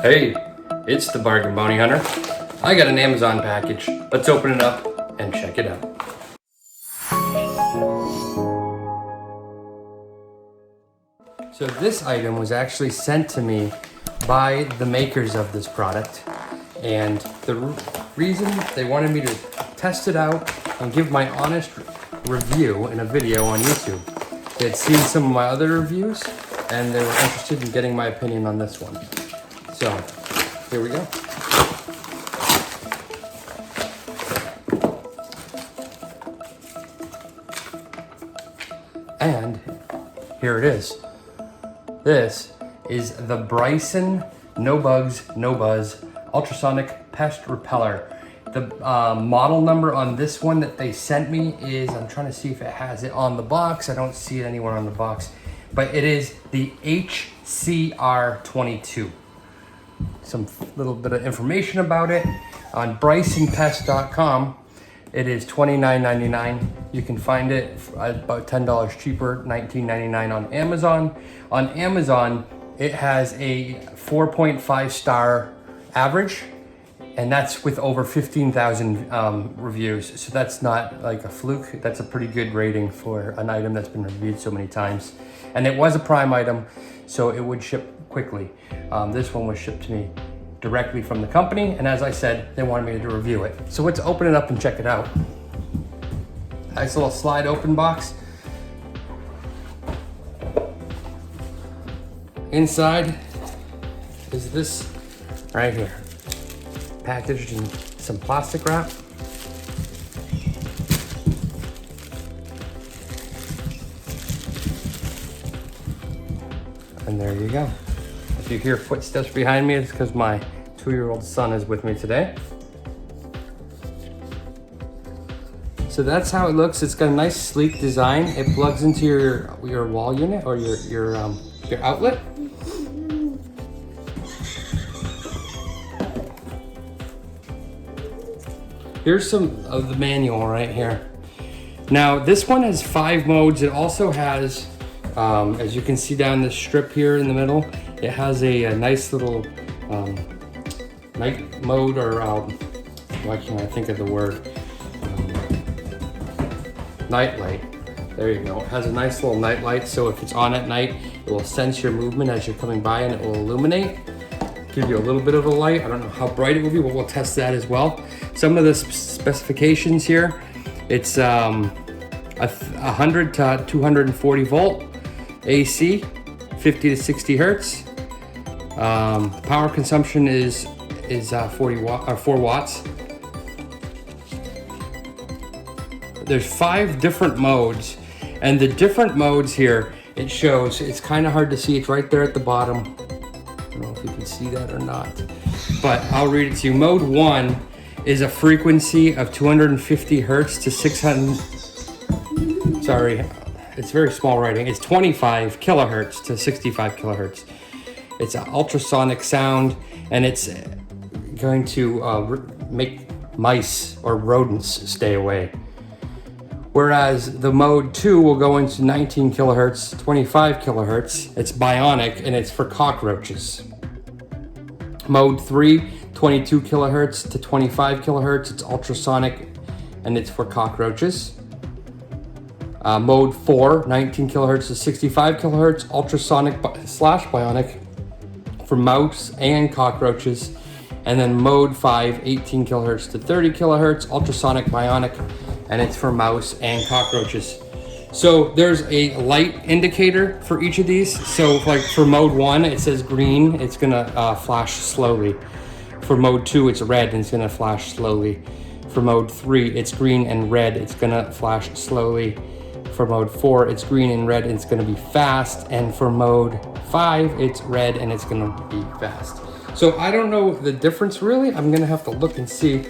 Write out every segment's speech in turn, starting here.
Hey, it's the Bargain Bounty Hunter. I got an Amazon package. Let's open it up and check it out. So this item was actually sent to me by the makers of this product, and the reason they wanted me to test it out and give my honest review in a video on YouTube. They had seen some of my other reviews and they were interested in getting my opinion on this one. So here we go. And here it is. This is the Brison No Bugs, No Buzz Ultrasonic Pest Repeller. The model number on this one that they sent me is, I'm trying to see if it has it on the box. I don't see it anywhere on the box, but it is the HCR-22. Some little bit of information about it on brisonpest.com. It is $29.99. You can find it about $10 cheaper, $19.99 on Amazon. On Amazon, it has a 4.5 star average, and that's with over 15,000 reviews. So that's not like a fluke. That's a pretty good rating for an item that's been reviewed so many times. And it was a Prime item, so it would ship quickly. This one was shipped to me directly from the company, and as I said, they wanted me to review it. So let's open it up and check it out. Nice little slide open box. Inside is this right here, packaged in some plastic wrap. And there you go. If you hear footsteps behind me, it's because my 2-year-old son is with me today. So that's how it looks. It's got a nice sleek design. It plugs into your wall unit or your outlet. Here's some of the manual right here. Now this one has 5 modes. It also has, as you can see down the strip here in the middle, it has a nice little night mode, or why can't I think of the word? Night light. There you go. It has a nice little night light, so if it's on at night, it will sense your movement as you're coming by and it will illuminate. Give you a little bit of a light. I don't know how bright it will be, but we'll test that as well. Some of the specifications here, it's 100 to 240 volt AC, 50 to 60 hertz. Power consumption is 4 watts. There's 5 different modes, and the different modes here, it shows, it's kind of hard to see. It's right there at the bottom. I don't know if you can see that or not, but I'll read it to you. Mode 1 is a frequency of 250 hertz to 600, sorry, it's very small writing. It's 25 kilohertz to 65 kilohertz. It's an ultrasonic sound, and it's going to make mice or rodents stay away. Whereas the mode 2 will go into 19 kilohertz, 25 kilohertz. It's bionic, and it's for cockroaches. Mode 3, 22 kilohertz to 25 kilohertz. It's ultrasonic, and it's for cockroaches. Mode 4, 19 kilohertz to 65 kilohertz, ultrasonic / bionic for mouse and cockroaches. And then mode 5, 18 kilohertz to 30 kilohertz, ultrasonic bionic, and it's for mouse and cockroaches. So there's a light indicator for each of these. So like for mode 1, it says green, it's gonna flash slowly. For mode 2, it's red and it's gonna flash slowly. For mode 3, it's green and red, it's gonna flash slowly. For mode 4, it's green and red and it's gonna be fast. And for mode 5, it's red and it's gonna be fast. So I don't know the difference really. I'm gonna have to look and see.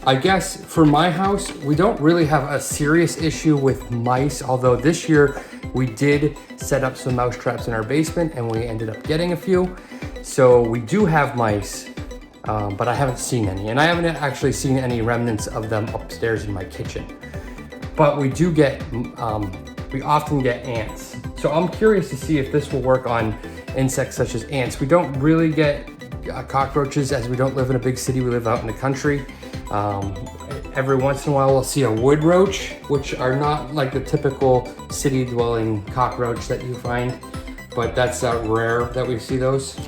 I guess for my house, we don't really have a serious issue with mice, although this year we did set up some mouse traps in our basement and we ended up getting a few. So we do have mice, but I haven't seen any. And I haven't actually seen any remnants of them upstairs in my kitchen. But we do get, we often get ants. So I'm curious to see if this will work on insects such as ants. We don't really get cockroaches, as we don't live in a big city, we live out in the country. Every once in a while we'll see a wood roach, which are not like the typical city dwelling cockroach that you find, but that's rare that we see those.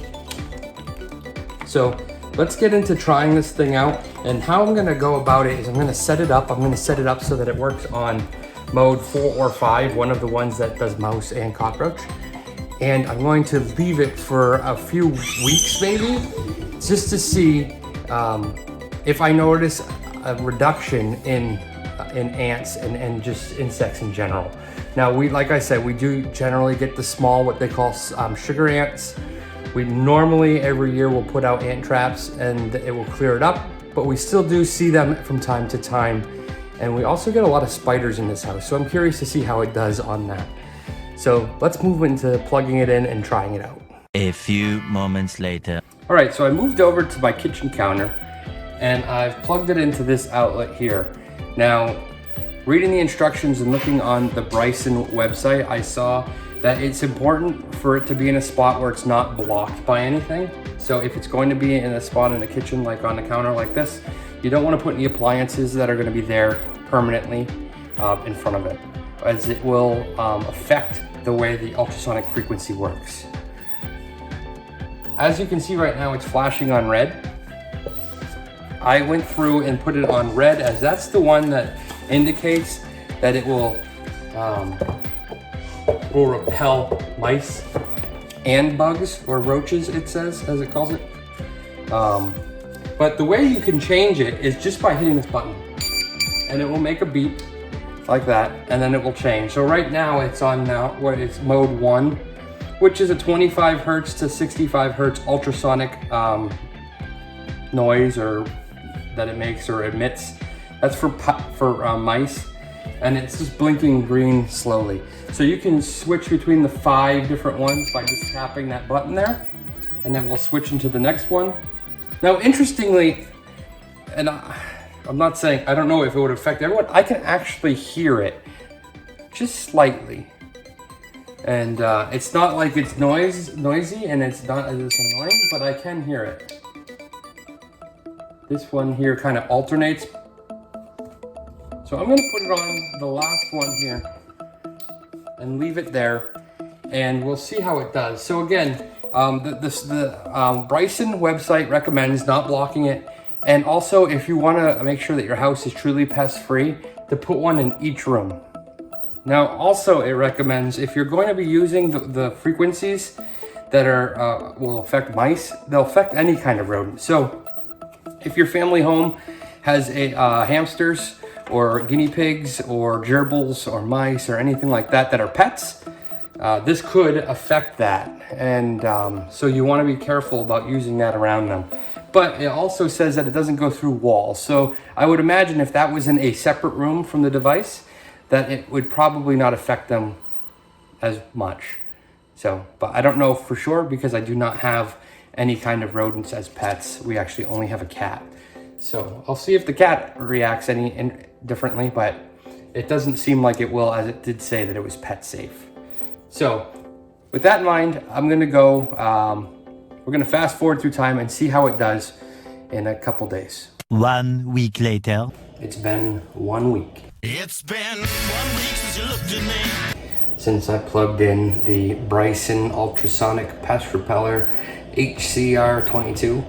So let's get into trying this thing out, and how I'm gonna go about it is I'm gonna set it up. I'm gonna set it up so that it works on mode 4 or 5, one of the ones that does mouse and cockroach. And I'm going to leave it for a few weeks maybe, just to see if I notice a reduction in ants and just insects in general. Now, like I said, we do generally get the small, what they call sugar ants. We normally every year will put out ant traps and it will clear it up, but we still do see them from time to time. And we also get a lot of spiders in this house, so I'm curious to see how it does on that. So let's move into plugging it in and trying it out. A few moments later. All right, so I moved over to my kitchen counter and I've plugged it into this outlet here. Now, reading the instructions and looking on the Brison website, I saw that it's important for it to be in a spot where it's not blocked by anything. So if it's going to be in a spot in the kitchen, like on the counter like this, you don't want to put any appliances that are going to be there permanently in front of it, as it will affect the way the ultrasonic frequency works. As you can see right now, it's flashing on red. I went through and put it on red, as that's the one that indicates that it will repel mice and bugs, or roaches, it says, as it calls it. But the way you can change it is just by hitting this button, and it will make a beep like that, and then it will change. So right now it's on it's mode 1, which is a 25 hertz to 65 hertz ultrasonic noise or that it makes or emits. That's for mice, and it's just blinking green slowly. So you can switch between the 5 different ones by just tapping that button there, and then we'll switch into the next one. Now, interestingly, and I'm not saying, I don't know if it would affect everyone, I can actually hear it just slightly. And it's not like it's noisy and it's annoying, but I can hear it. This one here kind of alternates. So I'm gonna put it on the last one here and leave it there, and we'll see how it does. So again, the Brison website recommends not blocking it. And also, if you want to make sure that your house is truly pest-free, to put one in each room. Now, also it recommends, if you're going to be using the frequencies that are will affect mice, they'll affect any kind of rodent. So, if your family home has hamsters or guinea pigs or gerbils or mice or anything like that that are pets, this could affect that. And so you want to be careful about using that around them. But it also says that it doesn't go through walls. So I would imagine if that was in a separate room from the device, that it would probably not affect them as much. So, but I don't know for sure because I do not have any kind of rodents as pets. We actually only have a cat. So I'll see if the cat reacts any differently, but it doesn't seem like it will, as it did say that it was pet safe. So with that in mind, I'm gonna go, we're gonna fast forward through time and see how it does in a couple days. 1 week later. It's been 1 week. It's been 1 week since you looked at me. Since I plugged in the Brison Ultrasonic Pest Repeller HCR-22,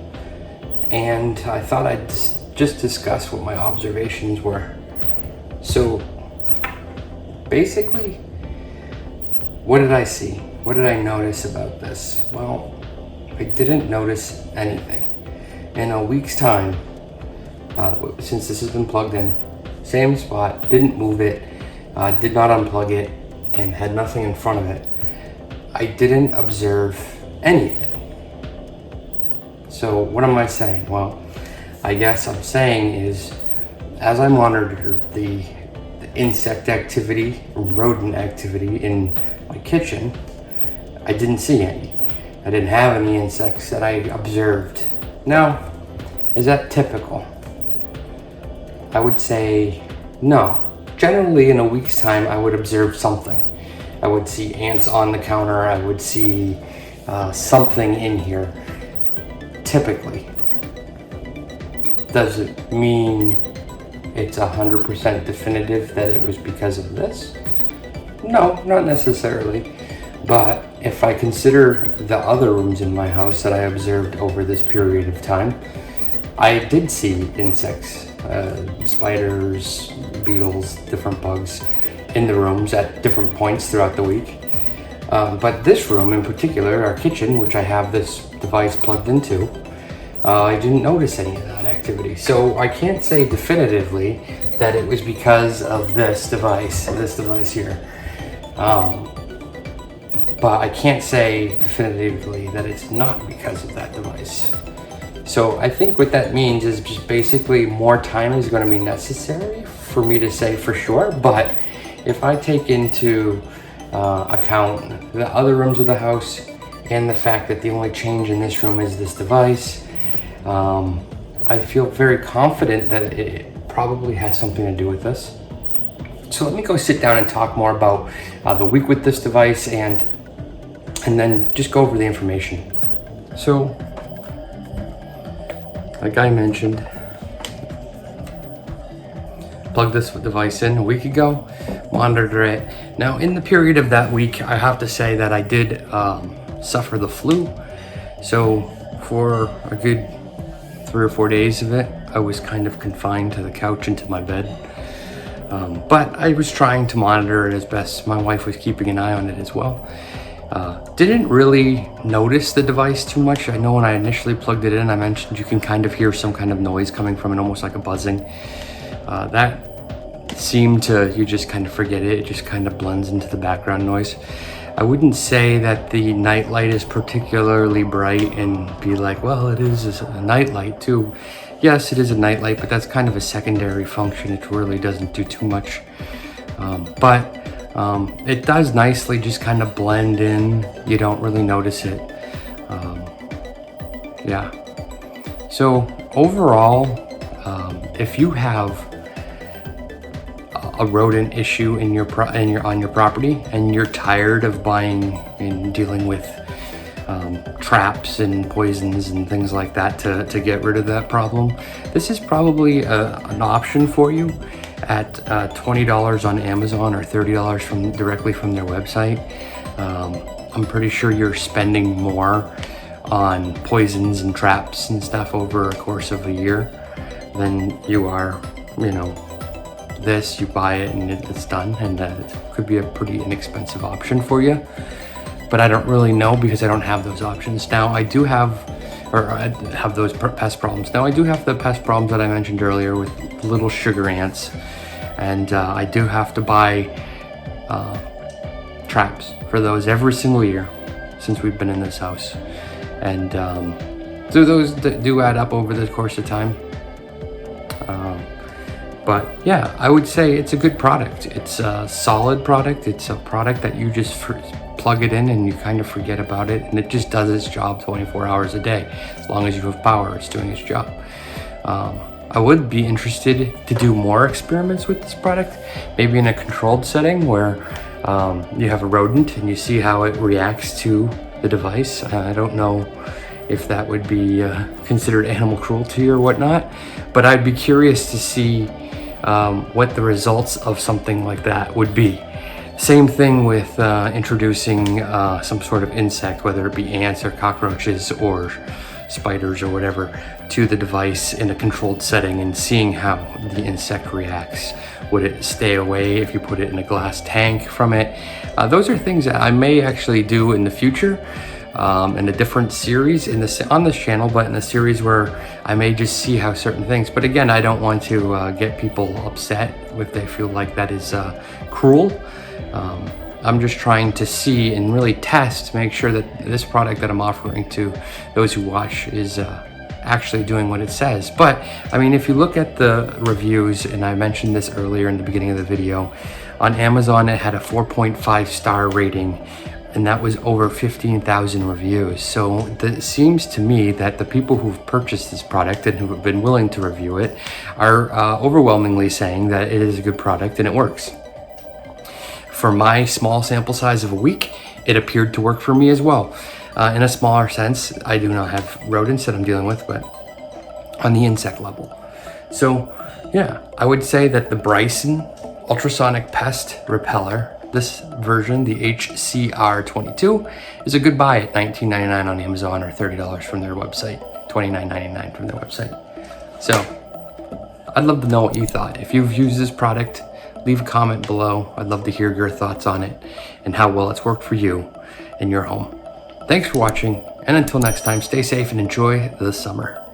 and I thought I'd just discuss what my observations were. So basically, what did I see? What did I notice about this? Well, I didn't notice anything. In a week's time, since this has been plugged in, same spot, didn't move it, did not unplug it, and had nothing in front of it, I didn't observe anything. So what am I saying? Well, I guess I'm saying is, as I monitored the insect activity, rodent activity in my kitchen, I didn't see any. I didn't have any insects that I observed. Now, is that typical? I would say no. Generally, in a week's time, I would observe something. I would see ants on the counter. I would see something in here. typically. Does it mean it's 100% definitive that it was because of this? No, not necessarily. But if I consider the other rooms in my house that I observed over this period of time, I did see insects, spiders, beetles, different bugs in the rooms at different points throughout the week. But this room in particular, our kitchen, which I have this device plugged into, I didn't notice any of that activity. So I can't say definitively that it was because of this device here. But I can't say definitively that it's not because of that device. So I think what that means is just basically more time is going to be necessary for me to say for sure. But if I take into account the other rooms of the house and the fact that the only change in this room is this device, I feel very confident that it probably has something to do with this. So let me go sit down and talk more about the week with this device and then just go over the information. So, like I mentioned, plugged this device in a week ago, monitor it. Now, in the period of that week, I have to say that I did suffer the flu. So for a good 3 or 4 days of it, I was kind of confined to the couch and to my bed. But I was trying to monitor it as best. My wife was keeping an eye on it as well. Didn't really notice the device too much. I know when I initially plugged it in, I mentioned you can kind of hear some kind of noise coming from it, almost like a buzzing. That seemed to, you just kind of forget it. It just kind of blends into the background noise. I wouldn't say that the night light is particularly bright and be like, well, it is a night light too. Yes, it is a night light, but that's kind of a secondary function. It really doesn't do too much. But it does nicely just kind of blend in. You don't really notice it. Yeah. So overall, if you have a rodent issue on your property and you're tired of buying and dealing with traps and poisons and things like that to get rid of that problem, this is probably an option for you at $20 on Amazon or $30 directly from their website. I'm pretty sure you're spending more on poisons and traps and stuff over a course of a year than you are, this. You buy it and it's done, and it could be a pretty inexpensive option for you. But I don't really know because I don't have those options. Now I do have, or I have those pest problems. Now I do have the pest problems that I mentioned earlier with little sugar ants, and I do have to buy traps for those every single year since we've been in this house. And so those do add up over the course of time. But yeah, I would say it's a good product. It's a solid product. It's a product that you just plug it in and you kind of forget about it, and it just does its job 24 hours a day. As long as you have power, it's doing its job. I would be interested to do more experiments with this product, maybe in a controlled setting where you have a rodent and you see how it reacts to the device. I don't know if that would be considered animal cruelty or whatnot, but I'd be curious to see what the results of something like that would be. Same thing with introducing some sort of insect, whether it be ants or cockroaches or spiders or whatever, to the device in a controlled setting and seeing how the insect reacts. Would it stay away if you put it in a glass tank from it? Those are things that I may actually do in the future. In a different series on this channel, but in a series where I may just see how certain things, but again, I don't want to get people upset if they feel like that is cruel. I'm just trying to see and really test, make sure that this product that I'm offering to those who watch is actually doing what it says. But I mean, if you look at the reviews, and I mentioned this earlier in the beginning of the video, on Amazon it had a 4.5 star rating, and that was over 15,000 reviews. So it seems to me that the people who've purchased this product and who have been willing to review it are overwhelmingly saying that it is a good product and it works. For my small sample size of a week, it appeared to work for me as well. In a smaller sense, I do not have rodents that I'm dealing with, but on the insect level. So yeah, I would say that the Brison Ultrasonic Pest Repeller, this version, the HCR-22, is a good buy at $19.99 on Amazon or $30 from their website, $29.99 from their website. So I'd love to know what you thought. If you've used this product, leave a comment below. I'd love to hear your thoughts on it and how well it's worked for you in your home. Thanks for watching, and until next time, stay safe and enjoy the summer.